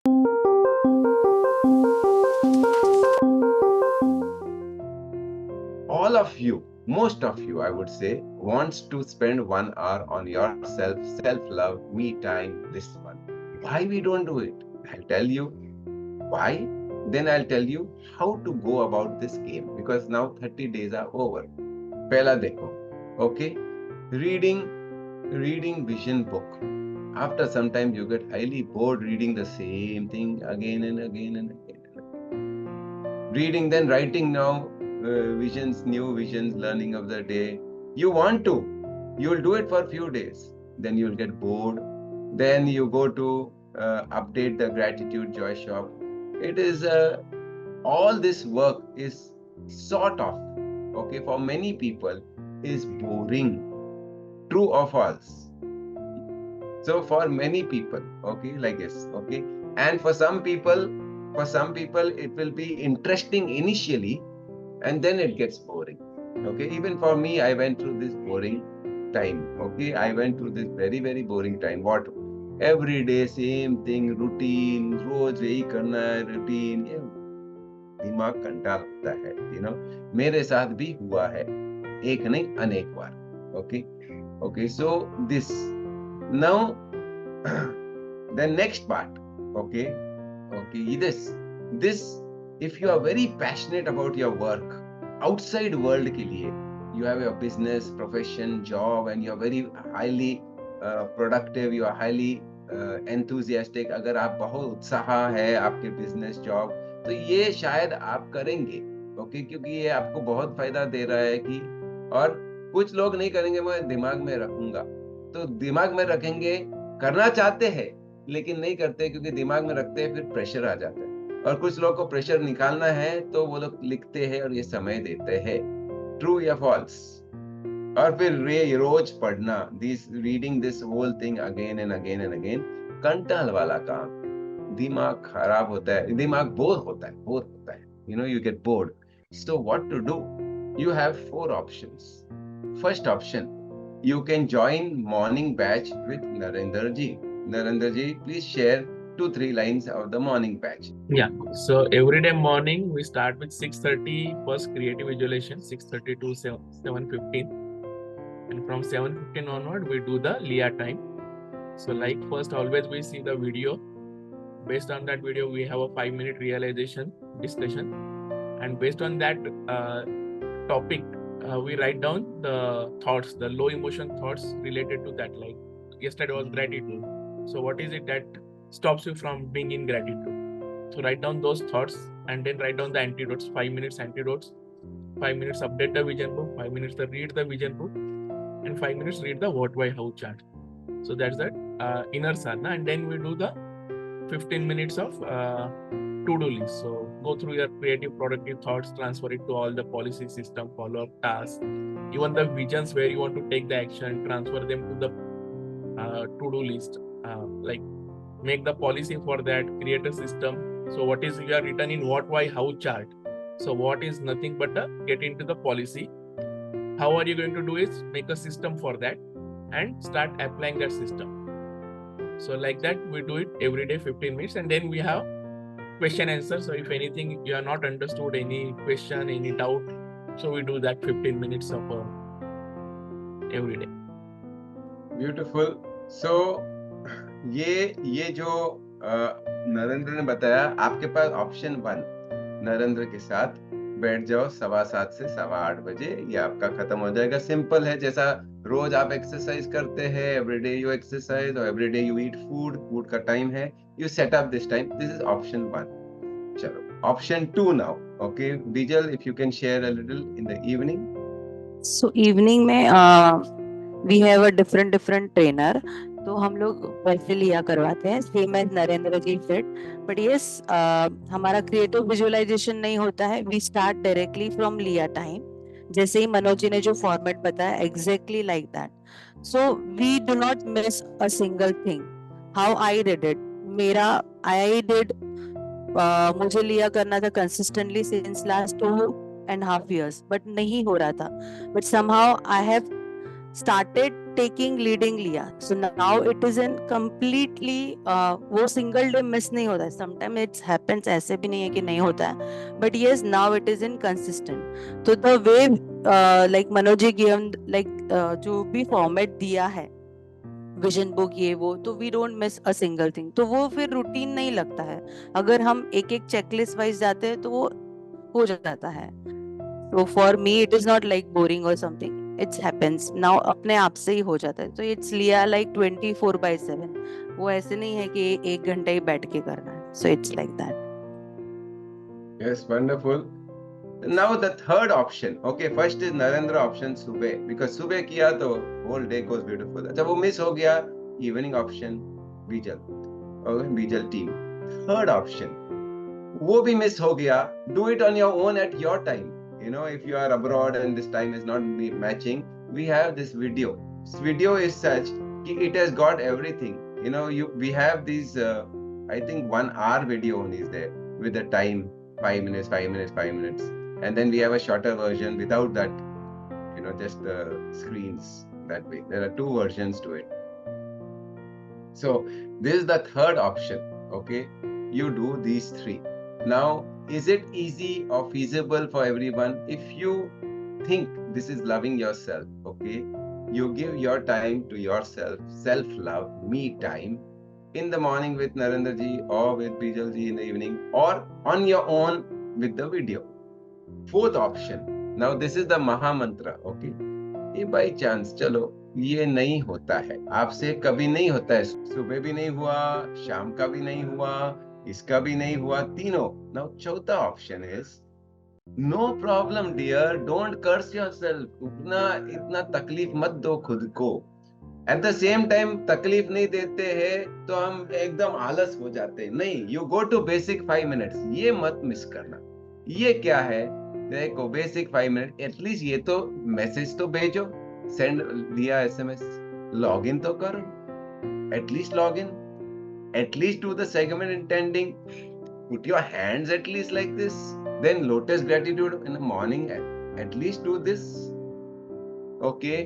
All of you, most of you, I would say, wants to spend 1 hour on yourself, self-love, me time, this one. Why we don't do it? I'll tell you why. Then I'll tell you how to go about this game, because now 30 days are over. Pehla dekho, okay? Reading, reading vision book. After some time, you get highly bored reading the same thing again and again and again. Reading, then writing now, visions, new visions, learning of the day. You want to, you'll do it for a few days. Then you'll get bored. Then you go to update the gratitude joy shop. It is all this work is sort of, okay, for many people is boring. True or false? So for many people, okay, like this, okay, and for some people it will be interesting initially, and then it gets boring. Okay, even for me, I went through this boring time. Okay, I went through this very very boring time. What? Every day same thing, routine, रोज यही करना है, routine. दिमाग कंटाल होता है, मेरे साथ भी हुआ है, एक नहीं अनेक बार. Okay, okay, so this now the next part, okay, okay, this if you are very passionate about your work, outside world के लिए, you have your business, profession, job, and you are very highly productive, you are highly enthusiastic. अगर आप बहुत उत्साह है आपके business job, तो ये शायद आप करेंगे, okay, क्योंकि ये आपको बहुत फायदा दे रहा है कि, और कुछ लोग नहीं करेंगे, मैं दिमाग में रखूंगा. तो दिमाग में रखेंगे, करना चाहते हैं लेकिन नहीं करते, क्योंकि दिमाग में रखते हैं फिर प्रेशर आ जाता है. और कुछ लोग को प्रेशर निकालना है तो वो लोग लिखते हैं और ये समय देते हैं. ट्रू या फॉल्स? और फिर रोज पढ़ना, this reading this whole thing again and again and again, कंटाल वाला काम. दिमाग खराब होता है, दिमाग बोर होता है, you get bored. So what to do? You have 4 options. First option, you can join morning batch with Narendra ji. Narendra ji, please share 2-3 lines of the morning batch. Yeah, so every day morning we start with 6:30 first creative visualization, 6:30 to 7:15, and from 7:15 onward we do the LIA time. So like first always we see the video. Based on that video we have a 5-minute realization discussion, and based on that topic we write down the thoughts, the low emotion thoughts related to that. Like yesterday was gratitude, so what is it that stops you from being in gratitude? So write down those thoughts and then write down the antidotes. 5 minutes antidotes, 5 minutes update the vision book, 5 minutes read the vision book, and 5 minutes read the what, why, how chart. So that's that inner sadhana. And then we do the 15 minutes of to-do list. So go through your creative productive thoughts, transfer it to all the policy system, follow-up tasks, even the visions where you want to take the action, transfer them to the to-do list, like make the policy for that, create a system. So what is you are written in what, why, how chart. So what is nothing but get into the policy. How are you going to do is make a system for that and start applying that system. So like that we do it every day 15 minutes, and then we have question answer. So if anything you are not understood, any question, any doubt, so we do that 15 minutes of every day. Beautiful. So ये जो नरेंद्र ने बताया, आपके पास option 1, Narendra के साथ बैठ जाओ 7:15 से 8:15 बजे, ये आपका खत्म हो जाएगा. सिंपल है, जैसा रोज आप एक्सरसाइज करते हैं, एवरीडे यू एक्सरसाइज और एवरीडे यू ईट फूड का टाइम है, you set up this time. This is option 1. चलो option 2 now. Okay Bijal, if you can share a little in the evening. So evening में we have a different trainer, तो हम लोग वैसे लिया करवाते हैं, same as Narendra ji said. But yes, हमारा क्रिएटिव विजुअलाइजेशन नहीं होता है. वी स्टार्ट डायरेक्टली फ्रॉम लिया टाइम, जैसे ही मनोज जी ने जो फॉर्मेट बताया, exactly like that. So we do not miss a single thing. How I did it, मुझे लिया करना था consistently since last 2.5 years, but नहीं हो रहा था. But somehow I have started taking leading लिया. So now it is in completely वो single day miss नहीं होता है. Sometimes it happens, ऐसे भी नहीं है कि नहीं होता है, but yes, now it is inconsistent. So the way like Manoj ji given like जो भी format दिया है विजन बुक ये वो, तो we don't miss a single thing. तो वो फिर रूटीन नहीं लगता है. अगर हम एक एक चेकलिस्ट वाइज जाते हैं तो वो हो जाता है. तो for me it is not like boring और समथिंग, इट्स हैपेंस नाउ, अपने आप से ही हो जाता है. तो इट्स लिया लाइक 24/7. वो ऐसे नहीं है कि 1 घंटा ही बैठ के करना है. So it's like that. Yes, wonderful. Now the third option. Okay, first is Narendra option सुबह, because सुबह किया तो whole day goes beautiful. अच्छा वो मिस हो गया, evening option बीजल, okay, बीजल team. Third option, वो भी मिस हो गया, do it on your own at your time. You know, if you are abroad and this time is not matching, we have this video. This video is such कि it has got everything. You know, we have these I think 1 hour video only is there with the time 5 minutes, 5 minutes, 5 minutes. And then we have a shorter version without that, you know, just the screens that way. There are 2 versions to it. So this is the third option. Okay, you do these 3. Now, is it easy or feasible for everyone? If you think this is loving yourself, okay, you give your time to yourself, self-love, me time, in the morning with Narendra ji or with Bijal ji in the evening, or on your own with the video. Fourth option. Now this is the Maha Mantra. Okay, ये by chance, चलो ये नहीं होता है, आपसे कभी नहीं होता है, सुबह भी नहीं हुआ, शाम का भी नहीं हुआ, इसका भी नहीं हुआ, तीनों. Now चौथा option is no problem dear, don't curse yourself. इतना तकलीफ मत दो खुद को. At the same time तकलीफ नहीं देते हैं तो हम एकदम आलस हो जाते हैं. नहीं, you go to basic 5 minutes. ये मत मिस करना. ये क्या है, देखो बेसिक 5 मिनट, एटलीस्ट ये तो मैसेज तो भेजो, सेंड लिया SMS, लॉग इन तो करो, at least log in, at least do the segment intending, put your hands at least like this, then lotus gratitude in the morning, at least do this. Okay,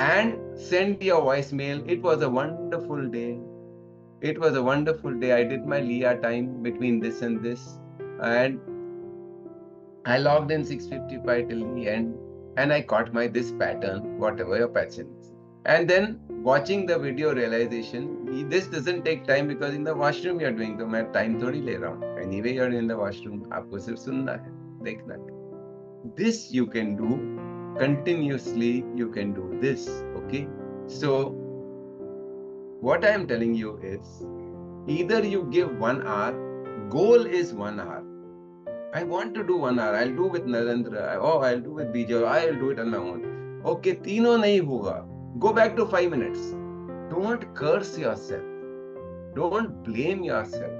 and send your voice mail. It was a wonderful day, it was a wonderful day, I did my Leah time between this and this, and I logged in 6:55 till the end, and I caught my this pattern, whatever your pattern is. And then watching the video realization, this doesn't take time because in the washroom you are doing, तो मैं time थोड़ी ले रहा हूँ. Anyway you are in the washroom, आपको सिर्फ सुनना है, देखना है. This you can do continuously. You can do this. Okay, so what I am telling you is, either you give 1 hour, goal is 1 hour. I want to do 1 hour. I'll do with Narendra. I'll do with Bijay. I'll do it on my own. Okay, तीनों नहीं होगा. Go back to 5 minutes. Don't curse yourself. Don't blame yourself.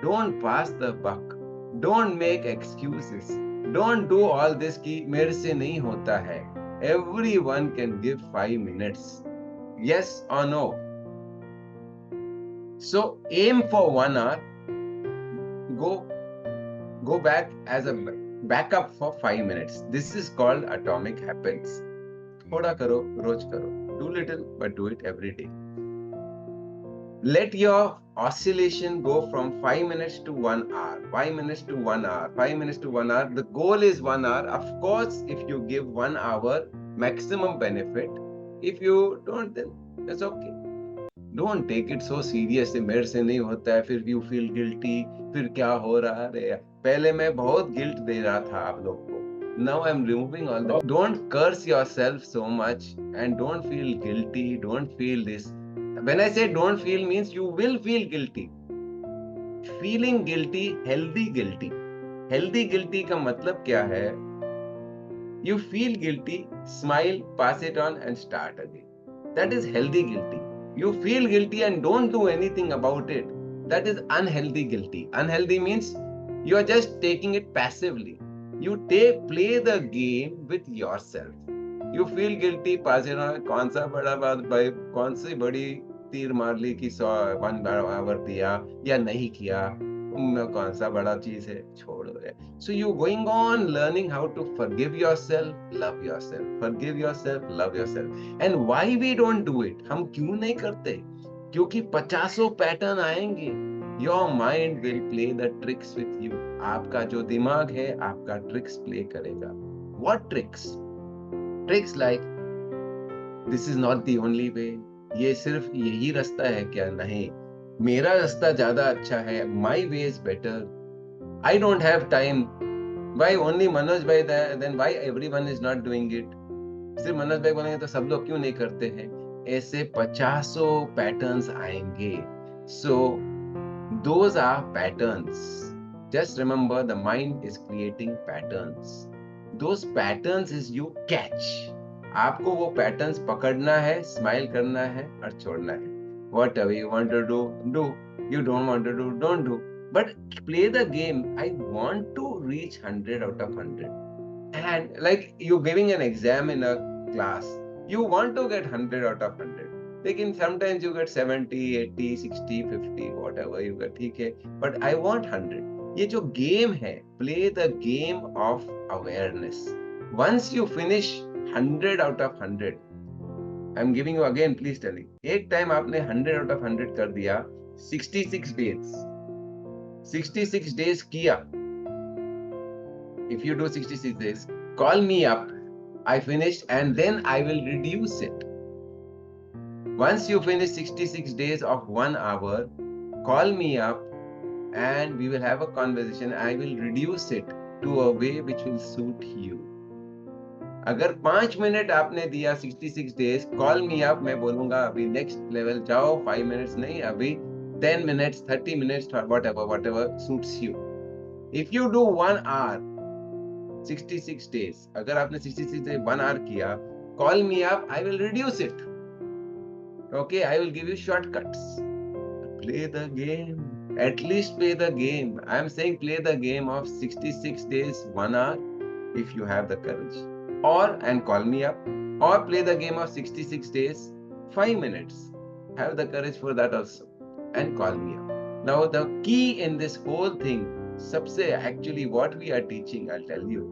Don't pass the buck. Don't make excuses. Don't do all this कि मेरे से नहीं होता है. Everyone can give 5 minutes. Yes or no? So aim for 1 hour. Go back as a backup for 5 minutes. This is called atomic habits. थोड़ा करो, रोज करो. Do little, but do it every day. Let your oscillation go from 5 minutes to 1 hour. 5 minutes to 1 hour. 5 minutes to 1 hour. The goal is 1 hour. Of course, if you give 1 hour, maximum benefit. If you don't, then that's okay. Don't take it so serious. मेरे से नहीं होता है, फिर you feel guilty, फिर क्या हो रहा है. पहले मैं बहुत गिल्ट दे रहा था आप लोग को. Now I'm removing all that. Don't curse yourself so much and don't feel guilty. Don't feel this. When I say don't feel means you will feel guilty. Feeling guilty, healthy guilty. Healthy guilty का मतलब क्या है? You feel guilty, smile, pass it on and start again. That is healthy guilty. You feel guilty and don't do anything about it. That is unhealthy guilty. Unhealthy means you are just taking it passively. You play the game with yourself. You feel guilty, pass it on. कौन सा बड़ा बात भाई, कौन सी बड़ी तीर मार ली कि 1 hour दिया या नहीं किया, कौन सा बड़ा चीज है, छोड़ So you going on learning how to forgive yourself, love yourself, forgive yourself, love yourself. And why we don't do it? हम क्यों नहीं करते? क्योंकि 50 पैटर्न आएंगे. Your mind will play the tricks with you. आपका जो दिमाग है आपका ट्रिक्स प्ले करेगा. What tricks? Tricks like this is not the only way. ये सिर्फ यही रास्ता है क्या? नहीं, मेरा रास्ता ज्यादा अच्छा है. My way is better. I don't have time. Why only Manoj bhai there? Then why everyone is not doing it? सिर्फ मनोज भाई बोलेंगे तो सब लोग क्यों नहीं करते हैं? ऐसे 50 पैटर्न्स आएंगे. So those are patterns. Just remember the mind is creating patterns. Those patterns is you catch. आपको वो पैटर्न्स पकड़ना है, स्माइल करना है और छोड़ना है. Whatever you want to do, do. You don't want to do, don't do. But play the game. I want to reach 100 out of 100. And like you're giving an exam in a class, you want to get 100 out of 100. Lekin sometimes you get 70, 80, 60, 50, whatever you get, ठीक है. But I want 100. ये जो game है, play the game of awareness. Once you finish 100 out of 100, I'm giving you again, please tell me. एक time आपने 100 out of 100 कर दिया, 66 days. 66 days किया. If you do 66 days, call me up. I finished and then I will reduce it. Once you finish 66 days of 1 hour, call me up and we will have a conversation. I will reduce it to a way which will suit you. अगर 5 minute आपने दिया 66 days, call me up. मैं बोलूंगा अभी next level जाओ, 5 minutes नहीं, अभी 10 minutes, 30 minutes, whatever suits you. If you do 1 hour, 66 days, अगर आपने 66 days 1 hour किया, call me up, I will reduce it. Okay, I will give you shortcuts. Play the game. At least play the game. I am saying play the game of 66 days, 1 hour, if you have the courage. And call me up. Or play the game of 66 days, 5 minutes. Have the courage for that also. And call me up. Now the key in this whole thing, sabse actually what we are teaching, I'll tell you.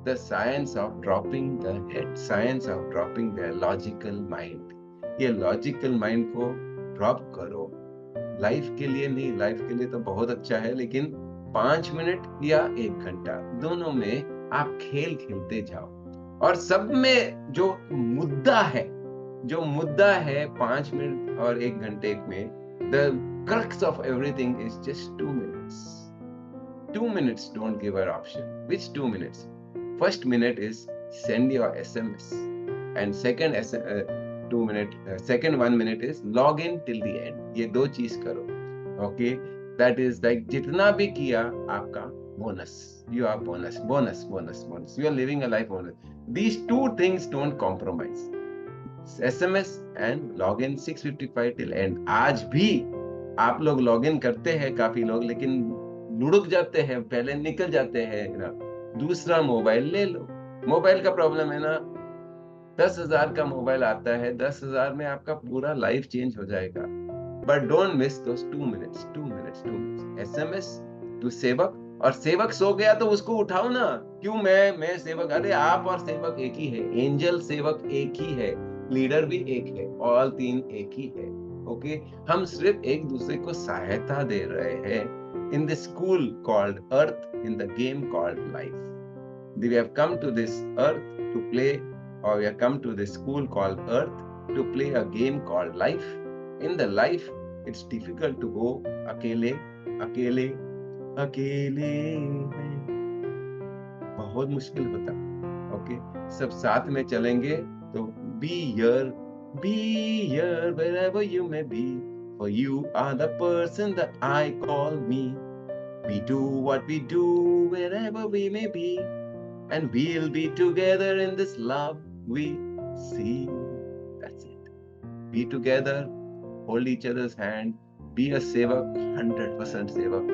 The science of dropping the head. Science of dropping the logical mind. ये logical mind को drop करो. Life के लिए नहीं, life के लिए तो बहुत अच्छा है, लेकिन 5 मिनट या 1 घंटा दोनों में आप खेल खेलते जाओ. और सब में जो मुद्दा है 5 मिनट और 1 घंटे में, the crux of everything is just 2 minutes. 2 minutes, don't give her option. Which 2 minutes? First minute is send your SMS, and second 1 minute is log in till the end. ये 2 चीज करो. Okay, that is like जितना भी किया आपका bonus. You are bonus. You are living a life bonus. These 2 things don't compromise. SMS and login 6:55 till end. आज भी आप लोग लॉगिन करते हैं काफी लोग, लेकिन लुढ़क जाते हैं, पहले निकल जाते हैं ना. दूसरा मोबाइल ले लो. मोबाइल का प्रॉब्लम है ना, 10,000 का मोबाइल आता है, 10,000 में आपका पूरा लाइफ चेंज हो जाएगा. But don't miss those 2 minutes. SMS to sevak. और सेवक सो गया तो उसको उठाओ ना. क्यों मैं सेवक? अरे आप और सेवक एक ही है. एंजल सेवक एक ही है, लीडर भी एक है, ऑल 3 एक ही है. ओके, हम सिर्फ एक दूसरे को सहायता दे रहे हैं. In the school called earth, in the game called life. We have come to this earth to play, or we have come to this school called Earth to play a game called life. In the life, it's difficult to go अकेले. बहुत मुश्किल होता. Okay, सब साथ में चलेंगे तो be here wherever you may be. For you are the person that I call me. We do what we do wherever we may be, and we'll be together in this love we see. That's it. Be together, hold each other's hand, be a sevak, 100% sevak.